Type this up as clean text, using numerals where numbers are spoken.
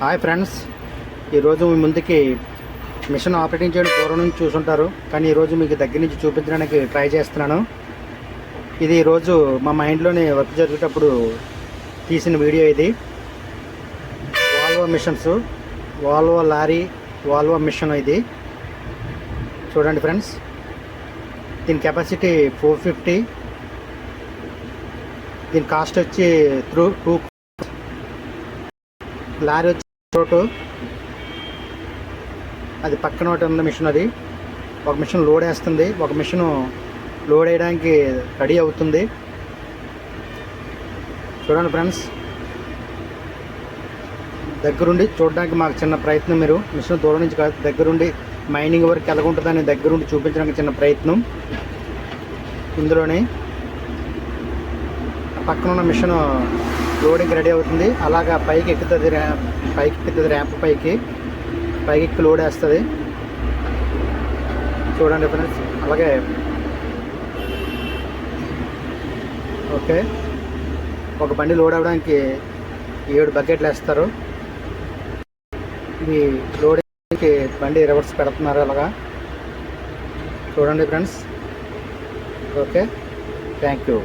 Hi friends, ఈరోజు మీ ముందుకి machine operating చేయడం దూరం నుంచి చూసుంటారు, కానీ ఈరోజు మీకు దగ్గర నుంచి చూపించడానికి ట్రై చేస్తున్నాను. ఇది ఈరోజు మా మైండ్లోనే వర్క్ జరిగేటప్పుడు తీసిన వీడియో. ఇది Volvo machines, Volvo lorry, Volvo machine. ఇది చూడండి ఫ్రెండ్స్, దీని కెపాసిటీ 450. దీని కాస్ట్ వచ్చి 2. లారీ వచ్చి అది పక్కన ఒకటి ఉంది మిషన్. అది ఒక మిషన్ లోడ్ వేస్తుంది, ఒక మిషన్ లోడ్ వేయడానికి రెడీ అవుతుంది. చూడండి ఫ్రెండ్స్, దగ్గరుండి చూడడానికి మాకు చిన్న ప్రయత్నం. మీరు మిషన్ దూరం నుంచి కాదు, దగ్గరుండి మైనింగ్ వరకు ఎలాగుంటుందని దగ్గరుండి చూపించడానికి చిన్న ప్రయత్నం. ఇందులోనే పక్కన ఉన్న మిషన్ లోడింగ్ రెడీ అవుతుంది. అలాగా పైకి ఎక్కుతుంది, ర్యాంప్ పైకి ఎక్కి లోడ్ వేస్తుంది. చూడండి ఫ్రెండ్స్, అలాగే ఓకే, ఒక బండి లోడ్ అవ్వడానికి 7 బకెట్లు వేస్తారు. ఇది లోడింగ్కి బండి రివర్స్ పెడుతున్నారు. అలాగా చూడండి ఫ్రెండ్స్. Okay, thank you.